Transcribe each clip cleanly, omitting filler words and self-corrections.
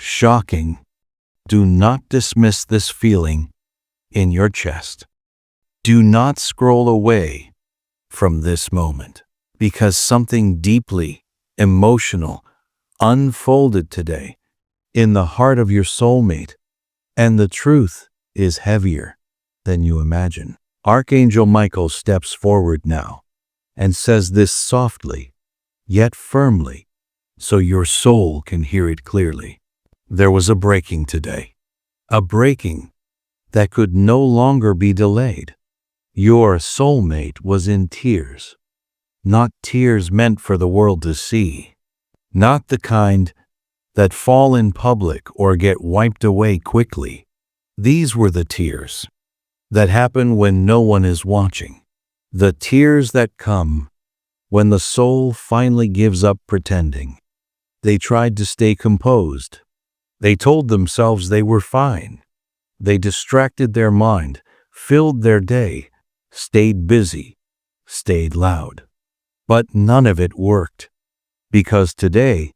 shocking. Do not dismiss this feeling in your chest. Do not scroll away from this moment, because something deeply emotional unfolded today in the heart of your soulmate, and the truth is heavier than you imagine. Archangel Michael steps forward now and says this softly, yet firmly, so your soul can hear it clearly. There was a breaking today, a breaking that could no longer be delayed. Your soulmate was in tears, not tears meant for the world to see, not the kind that fall in public or get wiped away quickly. These were the tears that happen when no one is watching, the tears that come when the soul finally gives up pretending. They tried to stay composed. They told themselves they were fine. They distracted their mind, filled their day, stayed busy, stayed loud. But none of it worked, because today,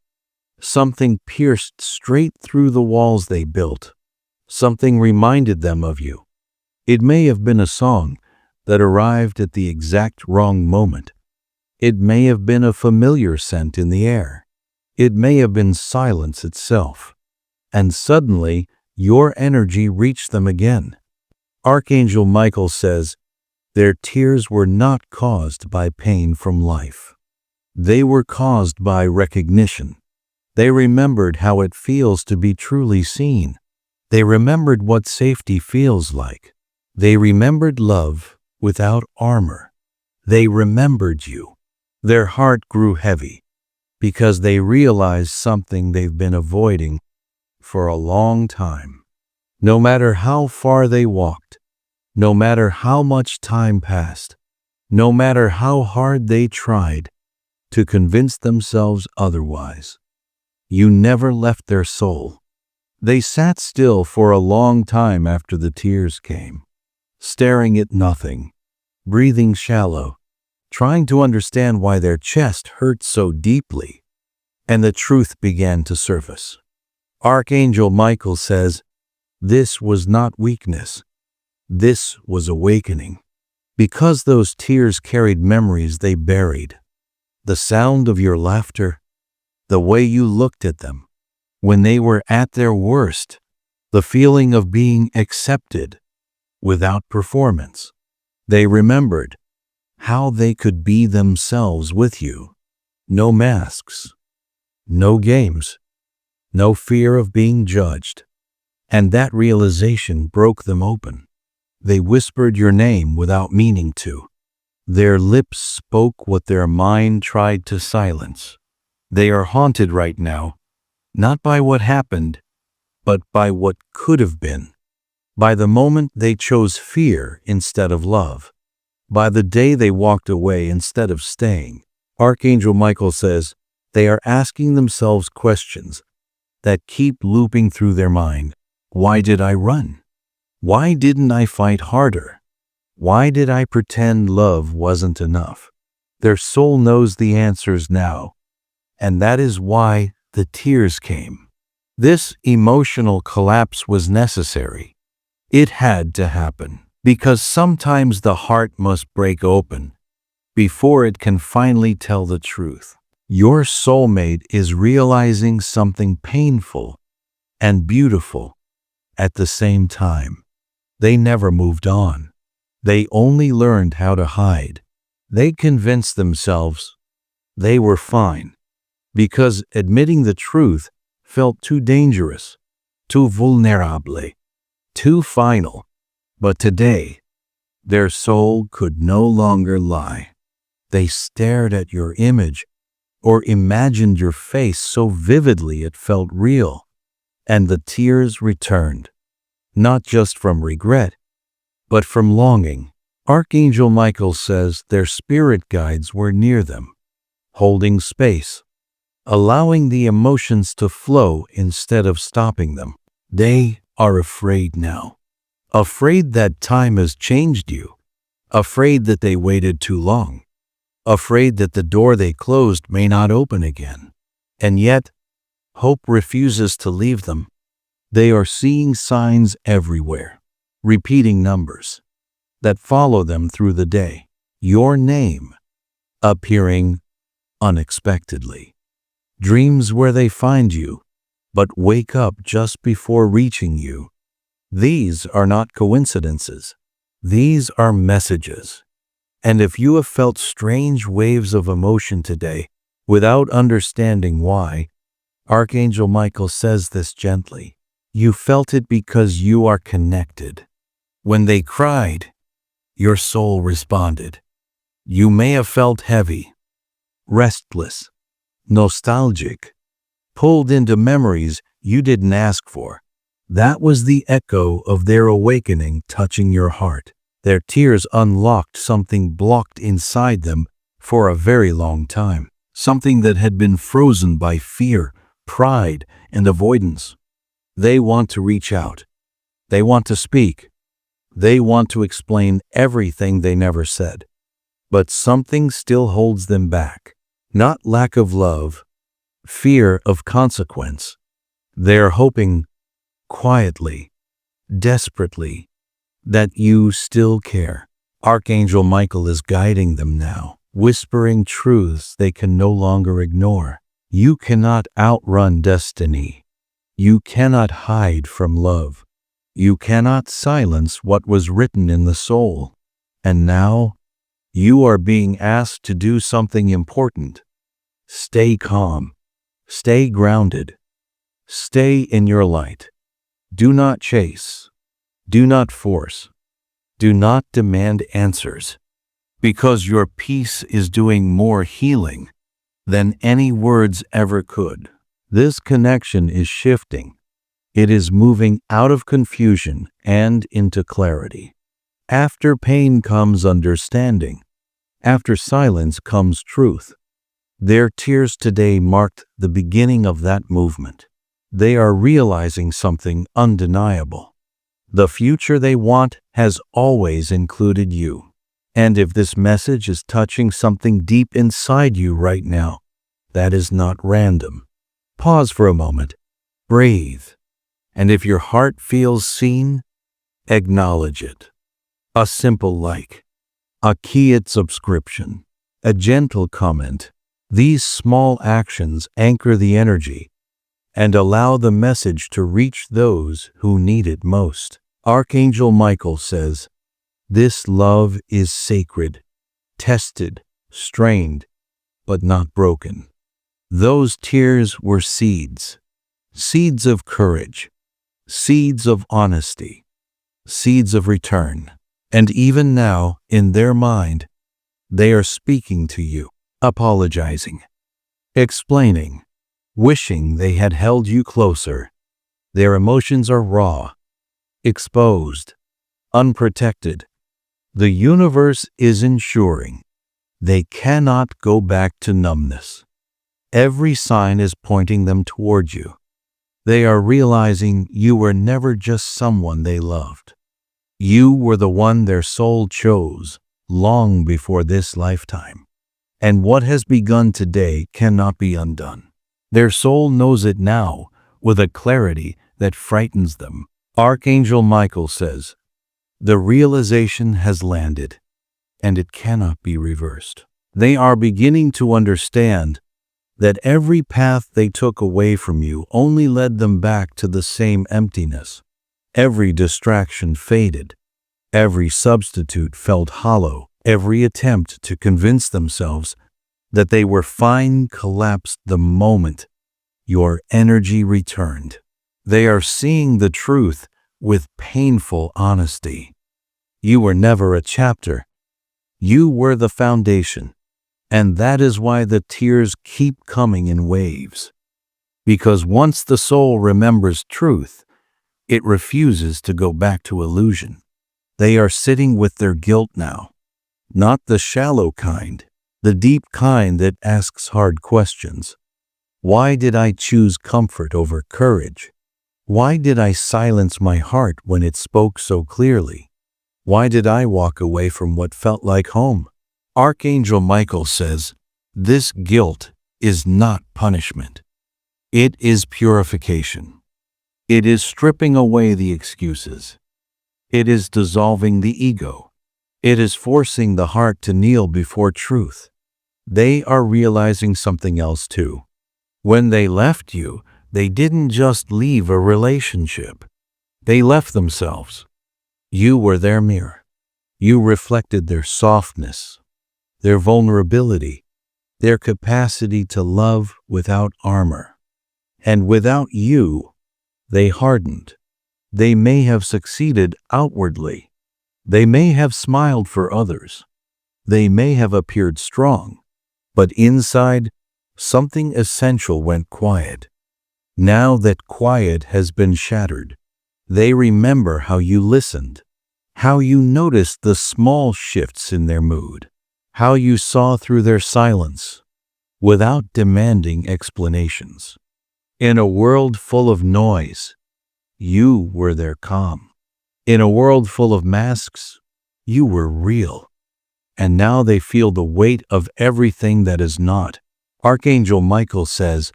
something pierced straight through the walls they built. Something reminded them of you. It may have been a song that arrived at the exact wrong moment. It may have been a familiar scent in the air. It may have been silence itself. And suddenly, your energy reached them again. Archangel Michael says, their tears were not caused by pain from life. They were caused by recognition. They remembered how it feels to be truly seen. They remembered what safety feels like. They remembered love without armor. They remembered you. Their heart grew heavy because they realized something they've been avoiding for a long time. No matter how far they walked, no matter how much time passed, no matter how hard they tried to convince themselves otherwise, you never left their soul. They sat still for a long time after the tears came, staring at nothing, breathing shallow, trying to understand why their chest hurt so deeply, and the truth began to surface. Archangel Michael says, this was not weakness. This was awakening. Because those tears carried memories they buried. The sound of your laughter, the way you looked at them when they were at their worst, the feeling of being accepted without performance. They remembered how they could be themselves with you. No masks, no games, no fear of being judged. And that realization broke them open. They whispered your name without meaning to. Their lips spoke what their mind tried to silence. They are haunted right now, not by what happened, but by what could have been. By the moment they chose fear instead of love. By the day they walked away instead of staying. Archangel Michael says they are asking themselves questions that keep looping through their mind. Why did I run? Why didn't I fight harder? Why did I pretend love wasn't enough? Their soul knows the answers now, and that is why the tears came. This emotional collapse was necessary. It had to happen, because sometimes the heart must break open before it can finally tell the truth. Your soulmate is realizing something painful and beautiful at the same time. They never moved on. They only learned how to hide. They convinced themselves they were fine because admitting the truth felt too dangerous, too vulnerable, too final. But today, their soul could no longer lie. They stared at your image or imagined your face so vividly it felt real, and the tears returned, not just from regret, but from longing. Archangel Michael says their spirit guides were near them, holding space, allowing the emotions to flow instead of stopping them. They are afraid now, afraid that time has changed you, afraid that they waited too long, afraid that the door they closed may not open again. And yet, Hope refuses to leave them. They are seeing signs everywhere, repeating numbers that follow them through the day. Your name appearing unexpectedly. Dreams where they find you, but wake up just before reaching you. These are not coincidences. These are messages. And if you have felt strange waves of emotion today without understanding why, Archangel Michael says this gently. You felt it because you are connected. When they cried, your soul responded. You may have felt heavy, restless, nostalgic, pulled into memories you didn't ask for. That was the echo of their awakening touching your heart. Their tears unlocked something blocked inside them for a very long time, something that had been frozen by fear, pride, and avoidance. They want to reach out. They want to speak. They want to explain everything they never said. But something still holds them back. Not lack of love, fear of consequence. They're hoping, quietly, desperately, that you still care. Archangel Michael is guiding them now, whispering truths they can no longer ignore. You cannot outrun destiny. You cannot hide from love. You cannot silence what was written in the soul. And now, you are being asked to do something important. Stay calm. Stay grounded. Stay in your light. Do not chase. Do not force. Do not demand answers. Because your peace is doing more healing than any words ever could. This connection is shifting. It is moving out of confusion and into clarity. After pain comes understanding. After silence comes truth. Their tears today marked the beginning of that movement. They are realizing something undeniable. The future they want has always included you. And if this message is touching something deep inside you right now, that is not random. Pause for a moment. Breathe. And if your heart feels seen, acknowledge it. A simple like, a keyed subscription, a gentle comment. These small actions anchor the energy and allow the message to reach those who need it most. Archangel Michael says, this love is sacred, tested, strained, but not broken. Those tears were seeds, seeds of courage, seeds of honesty, seeds of return. And even now, in their mind, they are speaking to you, apologizing, explaining, wishing they had held you closer. Their emotions are raw, exposed, unprotected. The universe is ensuring they cannot go back to numbness. Every sign is pointing them toward you. They are realizing you were never just someone they loved. You were the one their soul chose long before this lifetime. And what has begun today cannot be undone. Their soul knows it now with a clarity that frightens them. Archangel Michael says, the realization has landed, and it cannot be reversed. They are beginning to understand that every path they took away from you only led them back to the same emptiness. Every distraction faded. Every substitute felt hollow. Every attempt to convince themselves that they were fine collapsed the moment your energy returned. They are seeing the truth with painful honesty. You were never a chapter. You were the foundation. And that is why the tears keep coming in waves. Because once the soul remembers truth, it refuses to go back to illusion. They are sitting with their guilt now. Not the shallow kind, the deep kind that asks hard questions. Why did I choose comfort over courage? Why did I silence my heart when it spoke so clearly? Why did I walk away from what felt like home? Archangel Michael says, this guilt is not punishment. It is purification. It is stripping away the excuses. It is dissolving the ego. It is forcing the heart to kneel before truth. They are realizing something else too. When they left you, they didn't just leave a relationship. They left themselves. You were their mirror. You reflected their softness, their vulnerability, their capacity to love without armor. And without you, they hardened. They may have succeeded outwardly. They may have smiled for others. They may have appeared strong. But inside, something essential went quiet. Now that quiet has been shattered, they remember how you listened, how you noticed the small shifts in their mood, how you saw through their silence without demanding explanations. In a world full of noise, you were their calm. In a world full of masks, you were real. And now they feel the weight of everything that is not. Archangel Michael says,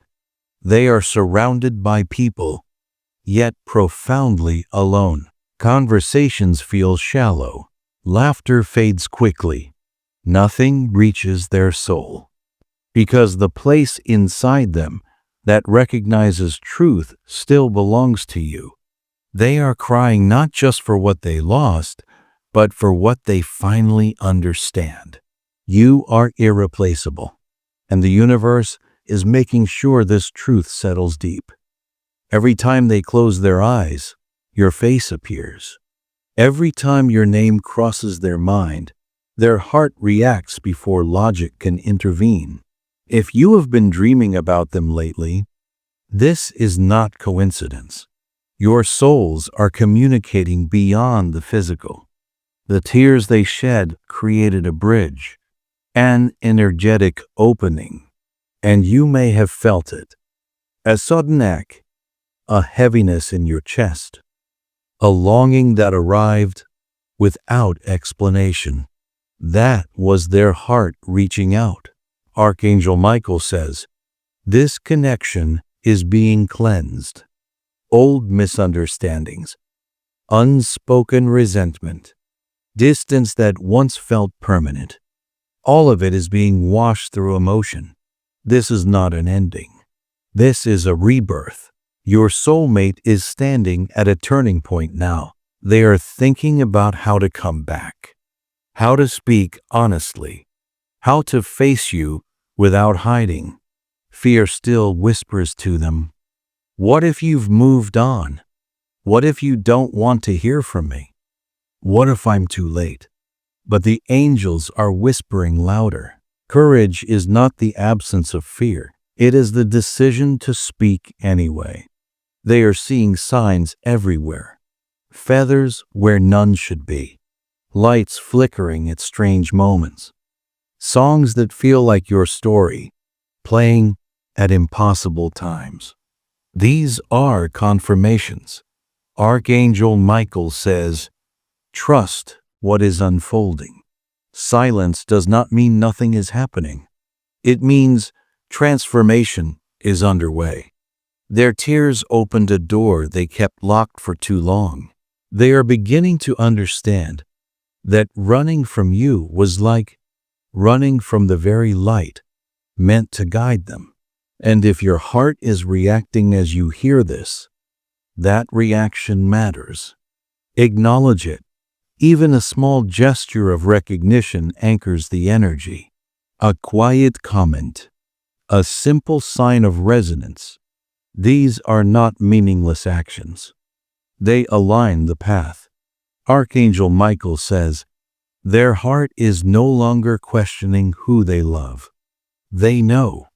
they are surrounded by people, yet profoundly alone. Conversations feel shallow. Laughter fades quickly. Nothing reaches their soul. Because the place inside them that recognizes truth still belongs to you. They are crying not just for what they lost, but for what they finally understand. You are irreplaceable, and the universe is making sure this truth settles deep. Every time they close their eyes, your face appears. Every time your name crosses their mind, their heart reacts before logic can intervene. If you have been dreaming about them lately, this is not coincidence. Your souls are communicating beyond the physical. The tears they shed created a bridge, an energetic opening, and you may have felt it. A sudden ache, a heaviness in your chest, a longing that arrived without explanation. That was their heart reaching out. Archangel Michael says, this connection is being cleansed. Old misunderstandings, unspoken resentment, distance that once felt permanent. All of it is being washed through emotion. This is not an ending. This is a rebirth. Your soulmate is standing at a turning point now. They are thinking about how to come back, how to speak honestly, how to face you without hiding. Fear still whispers to them, what if you've moved on? What if you don't want to hear from me? What if I'm too late? But the angels are whispering louder. Courage is not the absence of fear. It is the decision to speak anyway. They are seeing signs everywhere. Feathers where none should be. Lights flickering at strange moments. Songs that feel like your story, playing at impossible times. These are confirmations. Archangel Michael says, trust what is unfolding. Silence does not mean nothing is happening. It means transformation is underway. Their tears opened a door they kept locked for too long. They are beginning to understand that running from you was like running from the very light meant to guide them. And if your heart is reacting as you hear this, that reaction matters. Acknowledge it. Even a small gesture of recognition anchors the energy. A quiet comment, a simple sign of resonance. These are not meaningless actions. They align the path. Archangel Michael says, their heart is no longer questioning who they love. They know.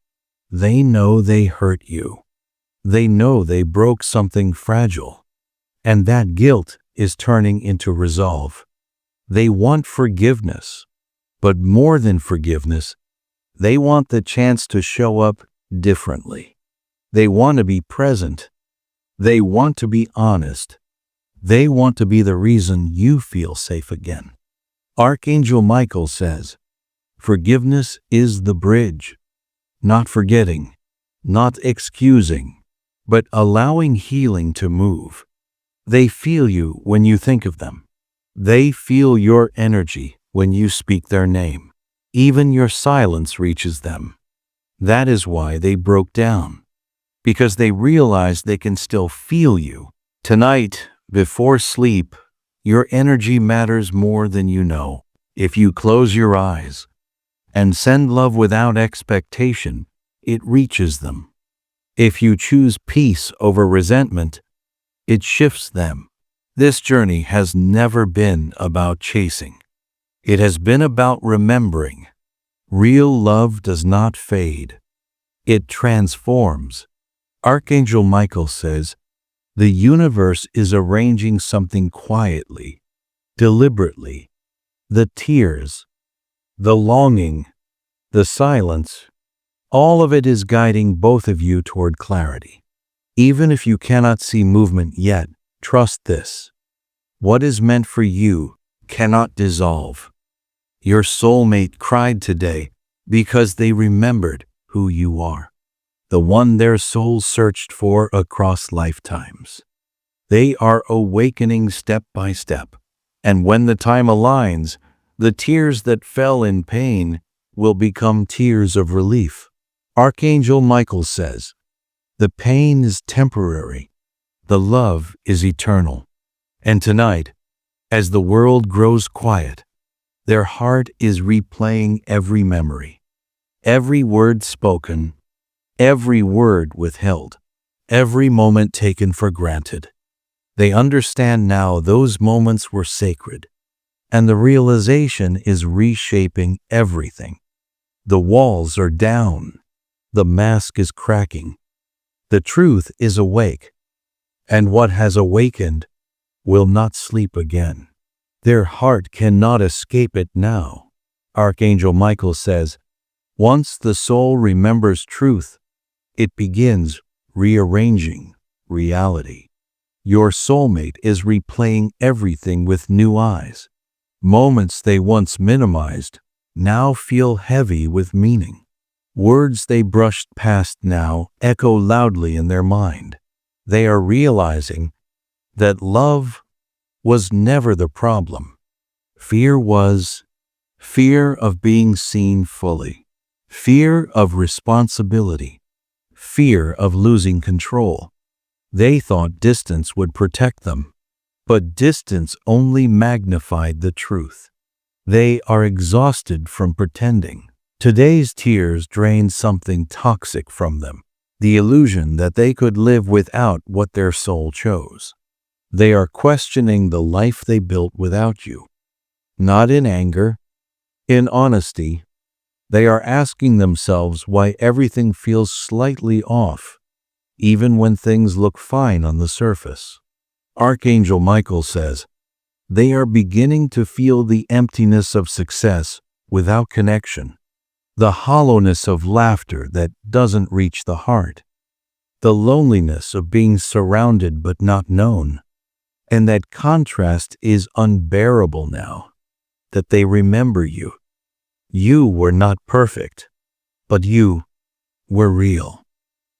They know they hurt you. They know they broke something fragile. And that guilt is turning into resolve. They want forgiveness. But more than forgiveness, they want the chance to show up differently. They want to be present. They want to be honest. They want to be the reason you feel safe again. Archangel Michael says, forgiveness is the bridge. Not forgetting, not excusing, but allowing healing to move. They feel you when you think of them. They feel your energy when you speak their name. Even your silence reaches them. That is why they broke down, because they realized they can still feel you. Tonight, before sleep, your energy matters more than you know. If you close your eyes and send love without expectation, it reaches them. If you choose peace over resentment, it shifts them. This journey has never been about chasing. It has been about remembering. Real love does not fade. It transforms. Archangel Michael says, the universe is arranging something quietly, deliberately. The tears, the longing, the silence, all of it is guiding both of you toward clarity. Even if you cannot see movement yet, trust this. What is meant for you cannot dissolve. Your soulmate cried today because they remembered who you are, the one their souls searched for across lifetimes. They are awakening step by step, and when the time aligns, the tears that fell in pain will become tears of relief. Archangel Michael says, the pain is temporary, the love is eternal. And tonight, as the world grows quiet, their heart is replaying every memory, every word spoken, every word withheld, every moment taken for granted. They understand now those moments were sacred, and the realization is reshaping everything. The walls are down, the mask is cracking, the truth is awake, and what has awakened will not sleep again. Their heart cannot escape it now. Archangel Michael says, once the soul remembers truth, it begins rearranging reality. Your soulmate is replaying everything with new eyes. Moments they once minimized now feel heavy with meaning. Words they brushed past now echo loudly in their mind. They are realizing that love was never the problem. Fear was. Fear of being seen fully. Fear of responsibility. Fear of losing control. They thought distance would protect them, but distance only magnified the truth. They are exhausted from pretending. Today's tears drained something toxic from them, the illusion that they could live without what their soul chose. They are questioning the life they built without you. Not in anger, in honesty. They are asking themselves why everything feels slightly off, even when things look fine on the surface. Archangel Michael says, they are beginning to feel the emptiness of success without connection, the hollowness of laughter that doesn't reach the heart, the loneliness of being surrounded but not known. And that contrast is unbearable now, that they remember you. You were not perfect, but you were real.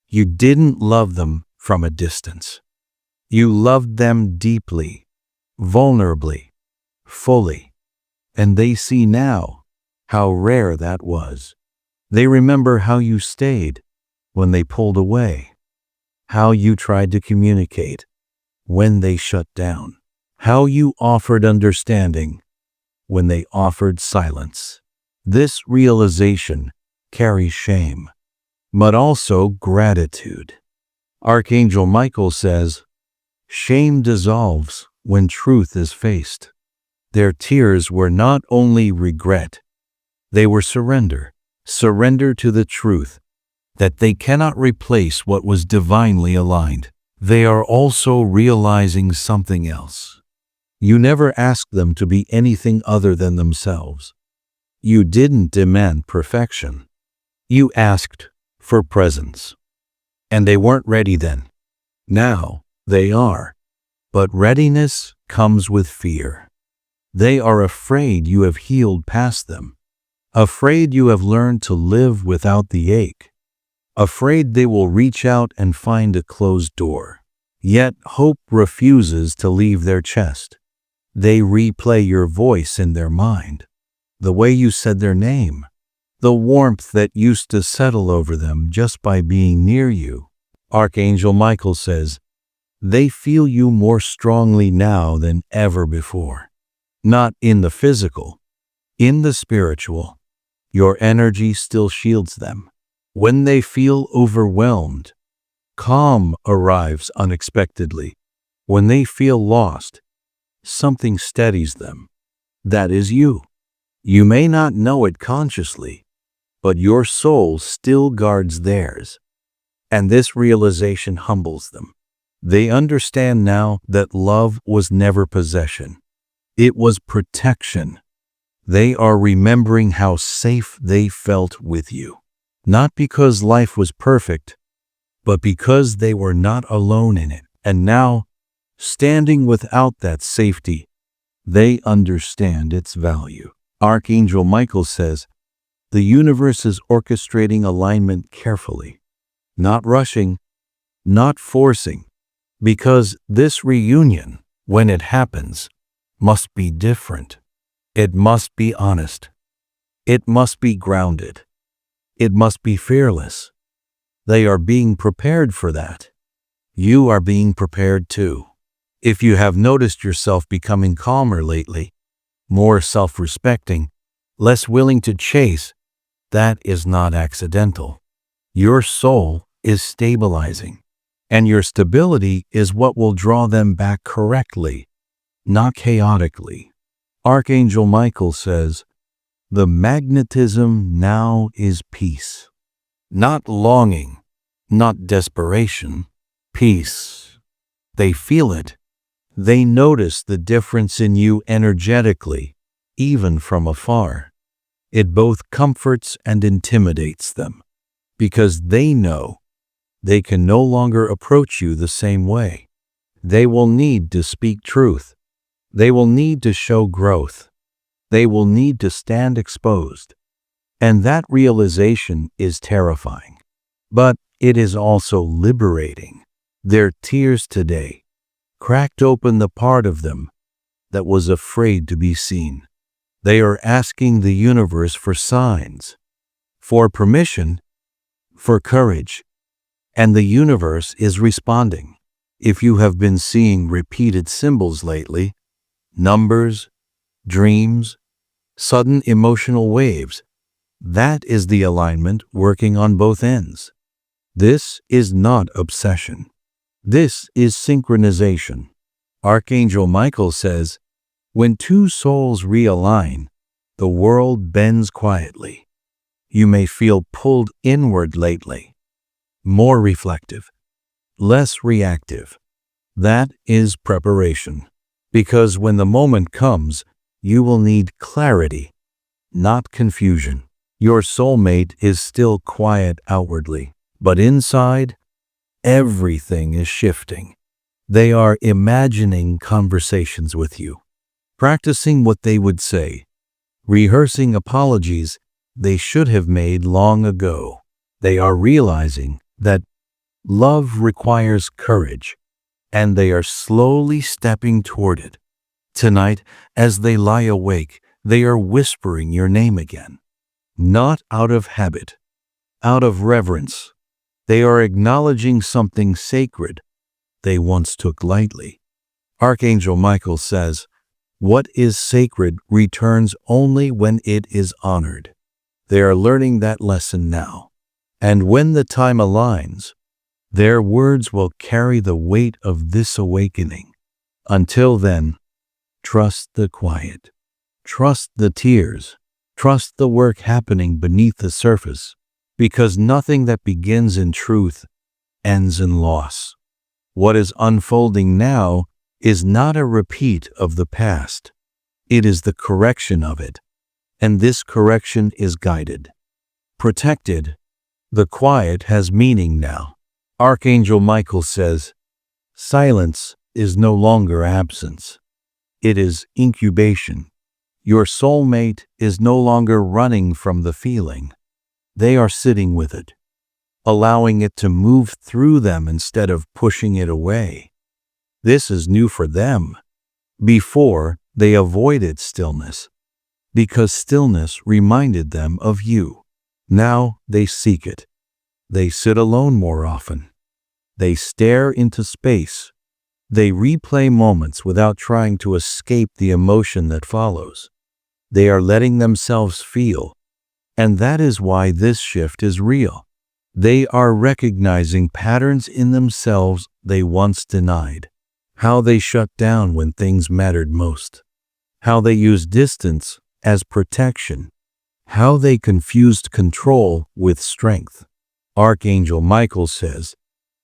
You didn't love them from a distance. You loved them deeply, vulnerably, fully, and they see now how rare that was. They remember how you stayed when they pulled away, how you tried to communicate when they shut down, how you offered understanding when they offered silence. This realization carries shame, but also gratitude. Archangel Michael says, shame dissolves when truth is faced. Their tears were not only regret, they were surrender to the truth that they cannot replace what was divinely aligned. They are also realizing something else. You never asked them to be anything other than themselves. You didn't demand perfection. You asked for presence. And they weren't ready then. Now they are. But readiness comes with fear. They are afraid you have healed past them, afraid you have learned to live without the ache, afraid they will reach out and find a closed door. Yet hope refuses to leave their chest. They replay your voice in their mind, the way you said their name, the warmth that used to settle over them just by being near you. Archangel Michael says, they feel you more strongly now than ever before. Not in the physical, in the spiritual. Your energy still shields them. When they feel overwhelmed, calm arrives unexpectedly. When they feel lost, something steadies them. That is you. You may not know it consciously, but your soul still guards theirs. And this realization humbles them. They understand now that love was never possession. It was protection. They are remembering how safe they felt with you. Not because life was perfect, but because they were not alone in it. And now, standing without that safety, they understand its value. Archangel Michael says, the universe is orchestrating alignment carefully, not rushing, not forcing, because this reunion, when it happens, must be different. It must be honest. It must be grounded. It must be fearless. They are being prepared for that. You are being prepared too. If you have noticed yourself becoming calmer lately, more self-respecting, less willing to chase, that is not accidental. Your soul is stabilizing, and your stability is what will draw them back correctly, not chaotically. Archangel Michael says, the magnetism now is peace. Not longing, not desperation, peace. They feel it. They notice the difference in you energetically, even from afar. It both comforts and intimidates them, because they know they can no longer approach you the same way. They will need to speak truth. They will need to show growth. They will need to stand exposed. And that realization is terrifying. But it is also liberating. Their tears today cracked open the part of them that was afraid to be seen. They are asking the universe for signs, for permission, for courage. And the universe is responding. If you have been seeing repeated symbols lately, numbers, dreams, sudden emotional waves, that is the alignment working on both ends. This is not obsession. This is synchronization. Archangel Michael says, when two souls realign, the world bends quietly. You may feel pulled inward lately. More reflective, less reactive. That is preparation. Because when the moment comes, you will need clarity, not confusion. Your soulmate is still quiet outwardly, but inside, everything is shifting. They are imagining conversations with you, practicing what they would say, rehearsing apologies they should have made long ago. They are realizing that love requires courage, and they are slowly stepping toward it. Tonight, as they lie awake, they are whispering your name again. Not out of habit, out of reverence. They are acknowledging something sacred they once took lightly. Archangel Michael says, what is sacred returns only when it is honored. They are learning that lesson now. And when the time aligns, their words will carry the weight of this awakening. Until then, trust the quiet. Trust the tears. Trust the work happening beneath the surface, because nothing that begins in truth ends in loss. What is unfolding now is not a repeat of the past. It is the correction of it, and this correction is guided, protected. The quiet has meaning now. Archangel Michael says, silence is no longer absence. It is incubation. Your soulmate is no longer running from the feeling. They are sitting with it, allowing it to move through them instead of pushing it away. This is new for them. Before, they avoided stillness because stillness reminded them of you. Now they seek it. They sit alone more often. They stare into space. They replay moments without trying to escape the emotion that follows. They are letting themselves feel, and that is why this shift is real. They are recognizing patterns in themselves they once denied. How they shut down when things mattered most. How they used distance as protection. How they confused control with strength. Archangel Michael says,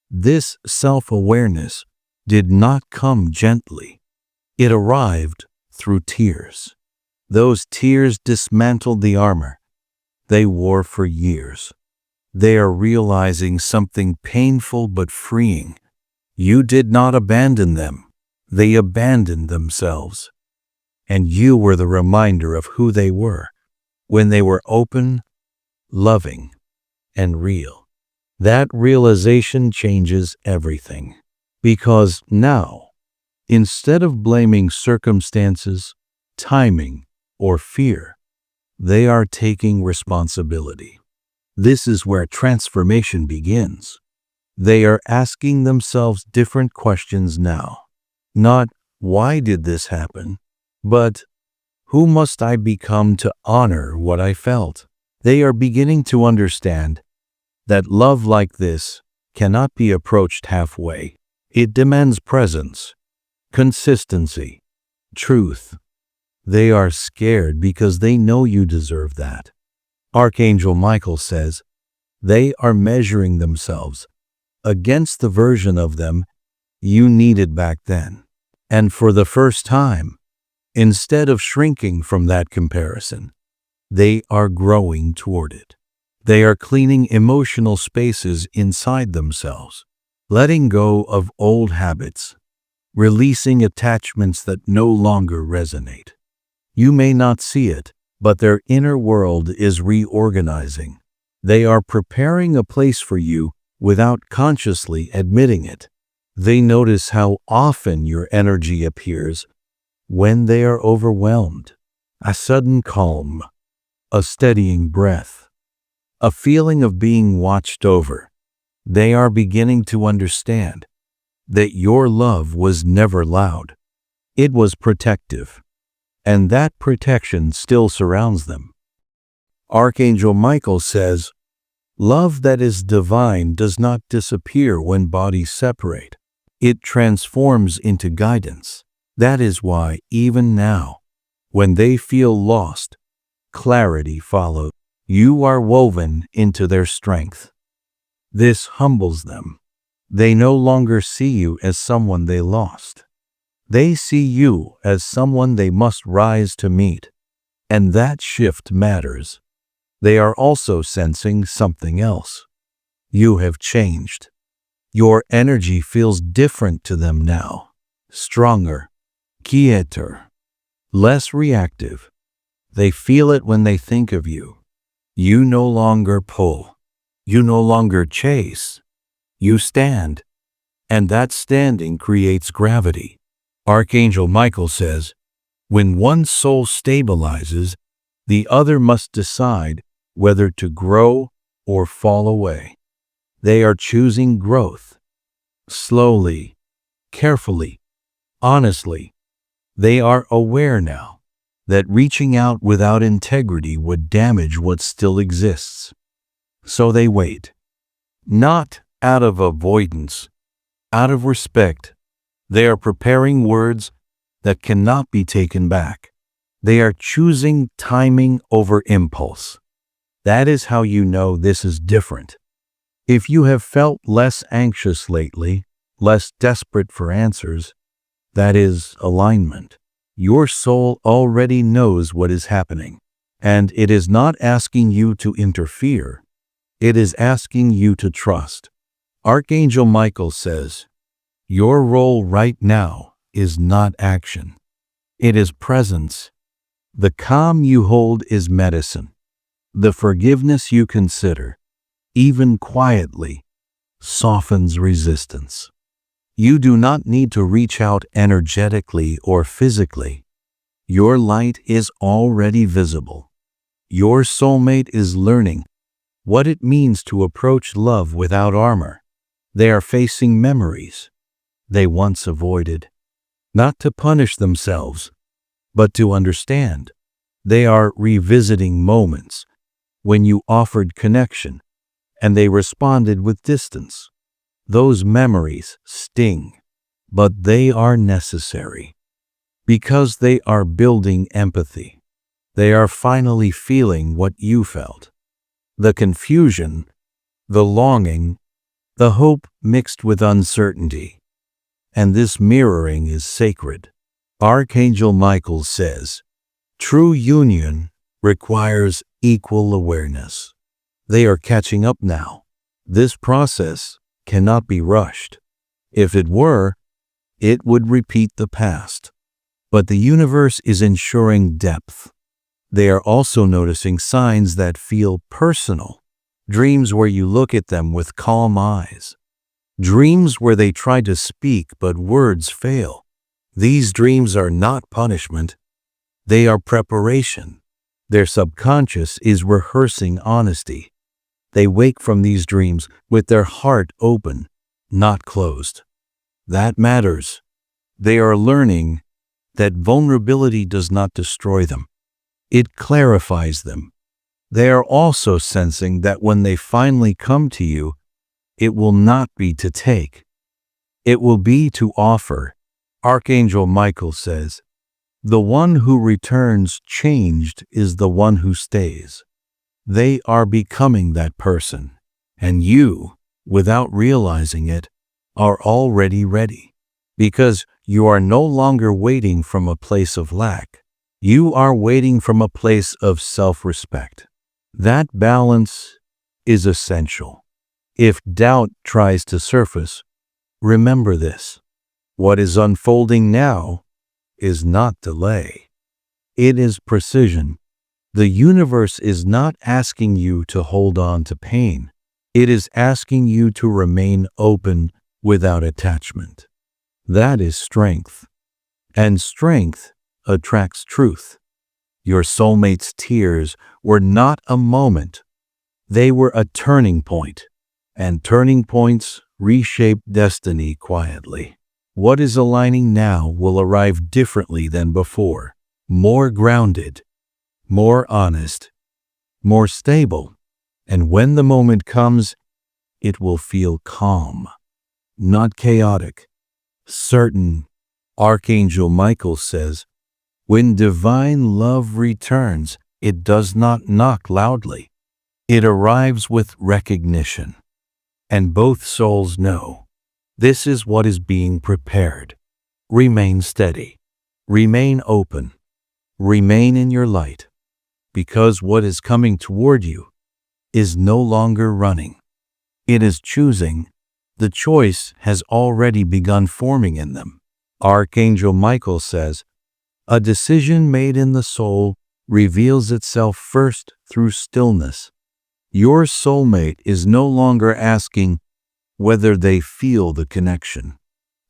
this self-awareness did not come gently. It arrived through tears. Those tears dismantled the armor they wore for years. They are realizing something painful but freeing. You did not abandon them. They abandoned themselves. And you were the reminder of who they were when they were open, loving, and real. That realization changes everything. Because now, instead of blaming circumstances, timing, or fear, they are taking responsibility. This is where transformation begins. They are asking themselves different questions now. Not, why did this happen? But, who must I become to honor what I felt? They are beginning to understand that love like this cannot be approached halfway. It demands presence, consistency, truth. They are scared because they know you deserve that. Archangel Michael says they are measuring themselves against the version of them you needed back then. And for the first time, instead of shrinking from that comparison, they are growing toward it. They are cleaning emotional spaces inside themselves, letting go of old habits, releasing attachments that no longer resonate. You may not see it, but their inner world is reorganizing. They are preparing a place for you without consciously admitting it. They notice how often your energy appears when they are overwhelmed. A sudden calm, a steadying breath, a feeling of being watched over. They are beginning to understand that your love was never loud. It was protective, and that protection still surrounds them. Archangel Michael says, love that is divine does not disappear when bodies separate. It transforms into guidance. That is why, even now, when they feel lost, clarity follows. You are woven into their strength. This humbles them. They no longer see you as someone they lost. They see you as someone they must rise to meet. And that shift matters. They are also sensing something else. You have changed. Your energy feels different to them now. Stronger, quieter, less reactive. They feel it when they think of you. You no longer pull. You no longer chase. You stand. And that standing creates gravity. Archangel Michael says, when one soul stabilizes, the other must decide whether to grow or fall away. They are choosing growth. Slowly, carefully, honestly. They are aware now that reaching out without integrity would damage what still exists. So they wait. Not out of avoidance, out of respect. They are preparing words that cannot be taken back. They are choosing timing over impulse. That is how you know this is different. If you have felt less anxious lately, less desperate for answers, that is alignment. Your soul already knows what is happening, and it is not asking you to interfere. It is asking you to trust. Archangel Michael says, your role right now is not action. It is presence. The calm you hold is medicine. The forgiveness you consider, even quietly, softens resistance. You do not need to reach out energetically or physically. Your light is already visible. Your soulmate is learning what it means to approach love without armor. They are facing memories they once avoided, not to punish themselves, but to understand. They are revisiting moments when you offered connection and they responded with distance. Those memories sting, but they are necessary because they are building empathy. They are finally feeling what you felt. The confusion, the longing, the hope mixed with uncertainty. And this mirroring is sacred. Archangel Michael says, true union requires equal awareness. They are catching up now. This process cannot be rushed. If it were, it would repeat the past. But the universe is ensuring depth. They are also noticing signs that feel personal. Dreams where you look at them with calm eyes. Dreams where they try to speak but words fail. These dreams are not punishment. They are preparation. Their subconscious is rehearsing honesty. They wake from these dreams with their heart open, not closed. That matters. They are learning that vulnerability does not destroy them. It clarifies them. They are also sensing that when they finally come to you, it will not be to take. It will be to offer. Archangel Michael says, the one who returns changed is the one who stays. They are becoming that person, and you, without realizing it, are already ready. Because you are no longer waiting from a place of lack. You are waiting from a place of self-respect. That balance is essential. If doubt tries to surface, remember this. What is unfolding now is not delay. It is precision. The universe is not asking you to hold on to pain. It is asking you to remain open without attachment. That is strength. And strength attracts truth. Your soulmate's tears were not a moment. They were a turning point. And turning points reshape destiny quietly. What is aligning now will arrive differently than before. More grounded, more honest, more stable. And when the moment comes, it will feel calm, not chaotic. Certain. Archangel Michael says, when divine love returns, it does not knock loudly. It arrives with recognition. And both souls know this is what is being prepared. Remain steady. Remain open. Remain in your light. Because what is coming toward you is no longer running. It is choosing. The choice has already begun forming in them. Archangel Michael says, a decision made in the soul reveals itself first through stillness. Your soulmate is no longer asking whether they feel the connection.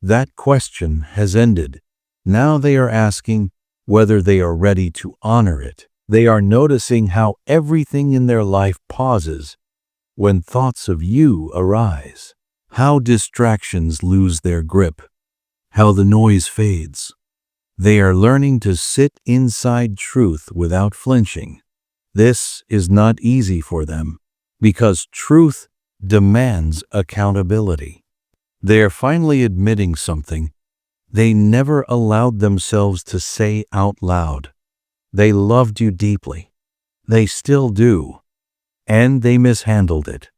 That question has ended. Now they are asking whether they are ready to honor it. They are noticing how everything in their life pauses when thoughts of you arise. How distractions lose their grip. How the noise fades. They are learning to sit inside truth without flinching. This is not easy for them because truth demands accountability. They are finally admitting something they never allowed themselves to say out loud. They loved you deeply. They still do. And they mishandled it.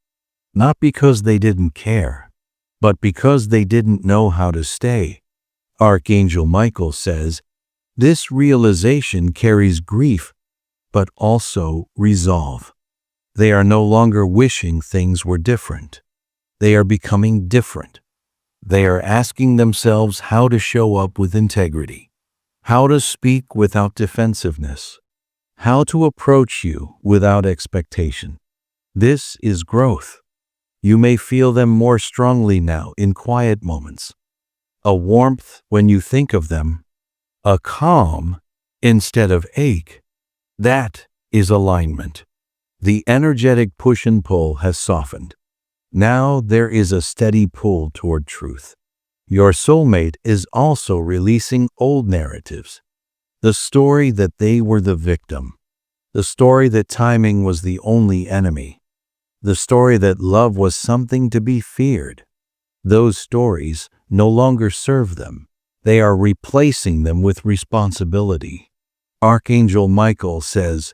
Not because they didn't care, but because they didn't know how to stay. Archangel Michael says, this realization carries grief, but also resolve. They are no longer wishing things were different. They are becoming different. They are asking themselves how to show up with integrity, how to speak without defensiveness, how to approach you without expectation. This is growth. You may feel them more strongly now in quiet moments. A warmth when you think of them, a calm instead of ache. That is alignment. The energetic push and pull has softened. Now there is a steady pull toward truth. Your soulmate is also releasing old narratives. The story that they were the victim. The story that timing was the only enemy. The story that love was something to be feared. Those stories no longer serve them. They are replacing them with responsibility. Archangel Michael says,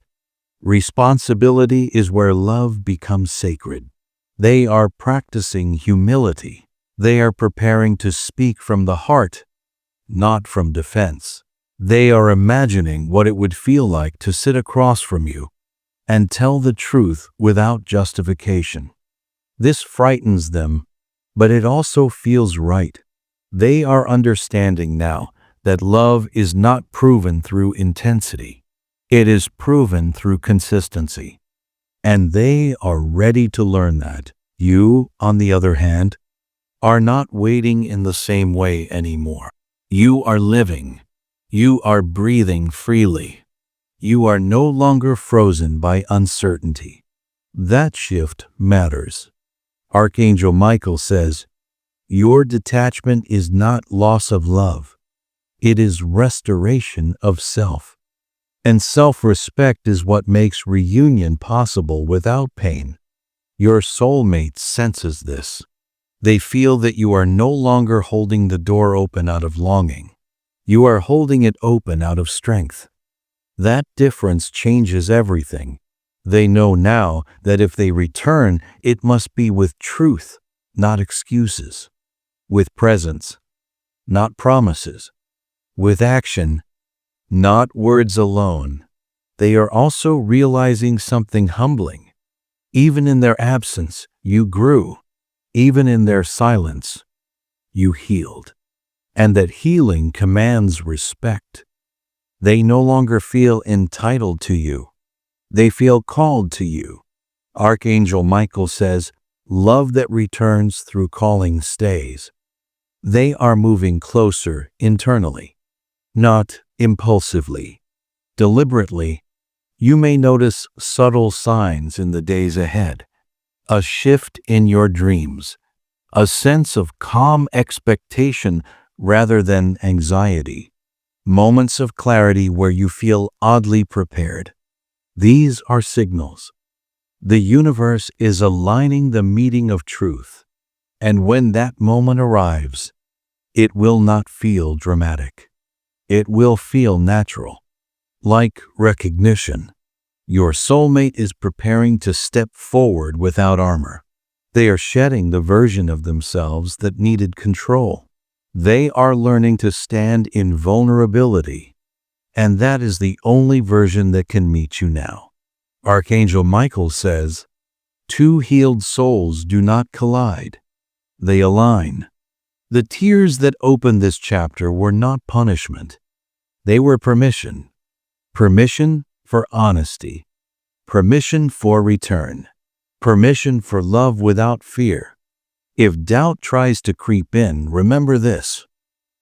responsibility is where love becomes sacred. They are practicing humility. They are preparing to speak from the heart, not from defense. They are imagining what it would feel like to sit across from you and tell the truth without justification. This frightens them, but it also feels right. They are understanding now that love is not proven through intensity. It is proven through consistency. And they are ready to learn that. You, on the other hand, are not waiting in the same way anymore. You are living. You are breathing freely. You are no longer frozen by uncertainty. That shift matters. Archangel Michael says, your detachment is not loss of love. It is restoration of self. And self-respect is what makes reunion possible without pain. Your soulmate senses this. They feel that you are no longer holding the door open out of longing. You are holding it open out of strength. That difference changes everything. They know now that if they return, it must be with truth, not excuses. With presence, not promises. With action, not words alone. They are also realizing something humbling. Even in their absence, you grew. Even in their silence, you healed. And that healing commands respect. They no longer feel entitled to you. They feel called to you. Archangel Michael says, love that returns through calling stays. They are moving closer internally, not impulsively. Deliberately, you may notice subtle signs in the days ahead. A shift in your dreams, a sense of calm expectation rather than anxiety, moments of clarity where you feel oddly prepared. These are signals. The universe is aligning the meeting of truth, and when that moment arrives, it will not feel dramatic. It will feel natural, like recognition. Your soulmate is preparing to step forward without armor. They are shedding the version of themselves that needed control. They are learning to stand in vulnerability, and that is the only version that can meet you now. Archangel Michael says, two healed souls do not collide. They align. The tears that opened this chapter were not punishment. They were permission. Permission for honesty. Permission for return. Permission for love without fear. If doubt tries to creep in, remember this.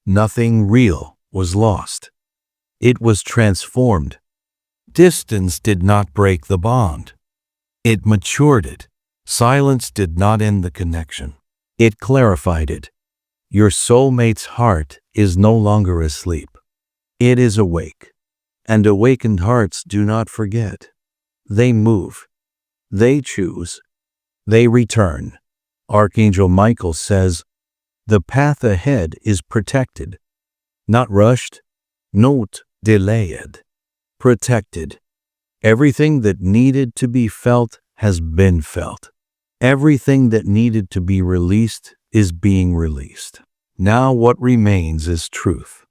Nothing real was lost. It was transformed. Distance did not break the bond. It matured it. Silence did not end the connection. It clarified it. Your soulmate's heart is no longer asleep. It is awake. And awakened hearts do not forget. They move. They choose. They return. Archangel Michael says, the path ahead is protected. Not rushed, not delayed. Protected. Everything that needed to be felt has been felt. Everything that needed to be released is being released. Now what remains is truth.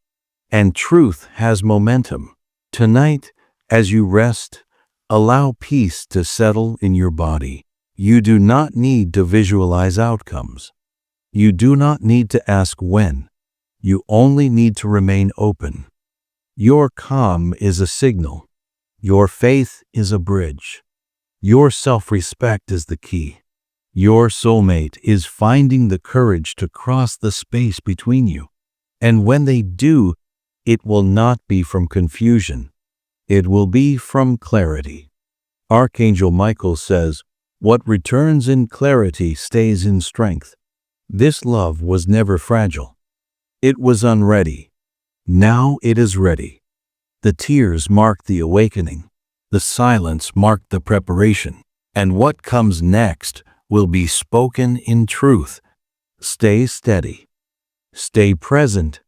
And truth has momentum. Tonight, as you rest, allow peace to settle in your body. You do not need to visualize outcomes. You do not need to ask when. You only need to remain open. Your calm is a signal. Your faith is a bridge. Your self-respect is the key. Your soulmate is finding the courage to cross the space between you. And when they do, it will not be from confusion. It will be from clarity. Archangel Michael says, "What returns in clarity stays in strength." This love was never fragile. It was unready. Now it is ready. The tears mark the awakening. The silence marked the preparation. And what comes next will be spoken in truth. Stay steady. Stay present.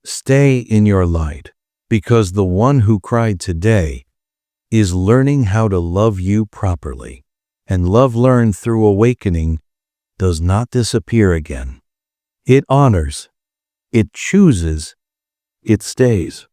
Stay in your light, because the one who cried today is learning how to love you properly. And love learned through awakening does not disappear again. It honors, it chooses, it stays.